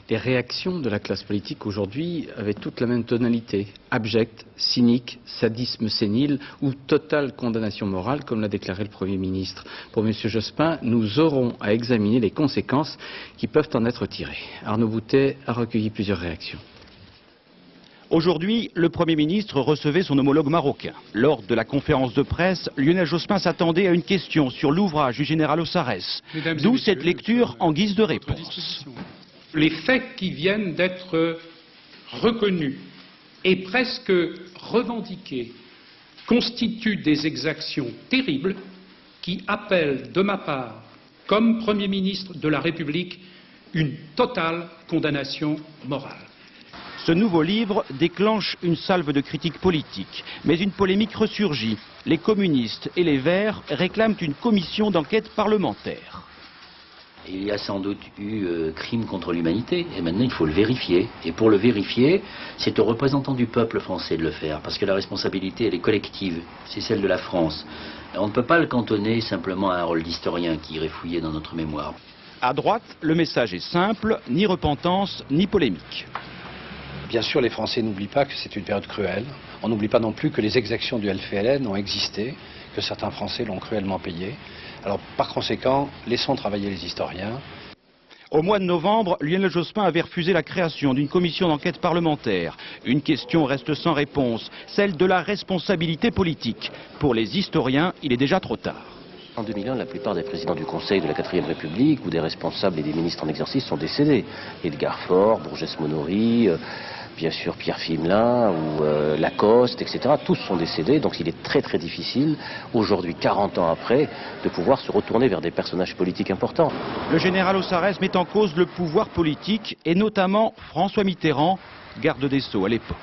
Les réactions de la classe politique aujourd'hui avaient toutes la même tonalité, abjecte, cynique, sadisme sénile ou totale condamnation morale, comme l'a déclaré le Premier ministre. Pour M. Jospin, nous aurons à examiner les conséquences qui peuvent en être tirées. Arnaud Boutet a recueilli plusieurs réactions. Aujourd'hui, le Premier ministre recevait son homologue marocain. Lors de la conférence de presse, Lionel Jospin s'attendait à une question sur l'ouvrage du général Ossarès. D'où cette lecture en guise de réponse. Les faits qui viennent d'être reconnus et presque revendiqués constituent des exactions terribles qui appellent de ma part, comme Premier ministre de la République, une totale condamnation morale. Ce nouveau livre déclenche une salve de critiques politiques, mais une polémique ressurgit. Les communistes et les Verts réclament une commission d'enquête parlementaire. Il y a sans doute eu crime contre l'humanité, et maintenant il faut le vérifier. Et pour le vérifier, c'est aux représentants du peuple français de le faire, parce que la responsabilité, elle est collective, c'est celle de la France. On ne peut pas le cantonner simplement à un rôle d'historien qui irait fouiller dans notre mémoire. À droite, le message est simple, ni repentance, ni polémique. Bien sûr, les Français n'oublient pas que c'est une période cruelle. On n'oublie pas non plus que les exactions du LFLN ont existé, que certains Français l'ont cruellement payé. Alors, par conséquent, laissons travailler les historiens. Au mois de novembre, Lionel Jospin avait refusé la création d'une commission d'enquête parlementaire. Une question reste sans réponse, celle de la responsabilité politique. Pour les historiens, il est déjà trop tard. En 2001, la plupart des présidents du Conseil de la 4e République ou des responsables et des ministres en exercice sont décédés. Edgar Faure, Bourges-Monory, bien sûr Pierre Fimelin ou Lacoste, etc. Tous sont décédés, donc il est très très difficile, aujourd'hui 40 ans après, de pouvoir se retourner vers des personnages politiques importants. Le général Ossarès met en cause le pouvoir politique et notamment François Mitterrand, garde des Sceaux à l'époque.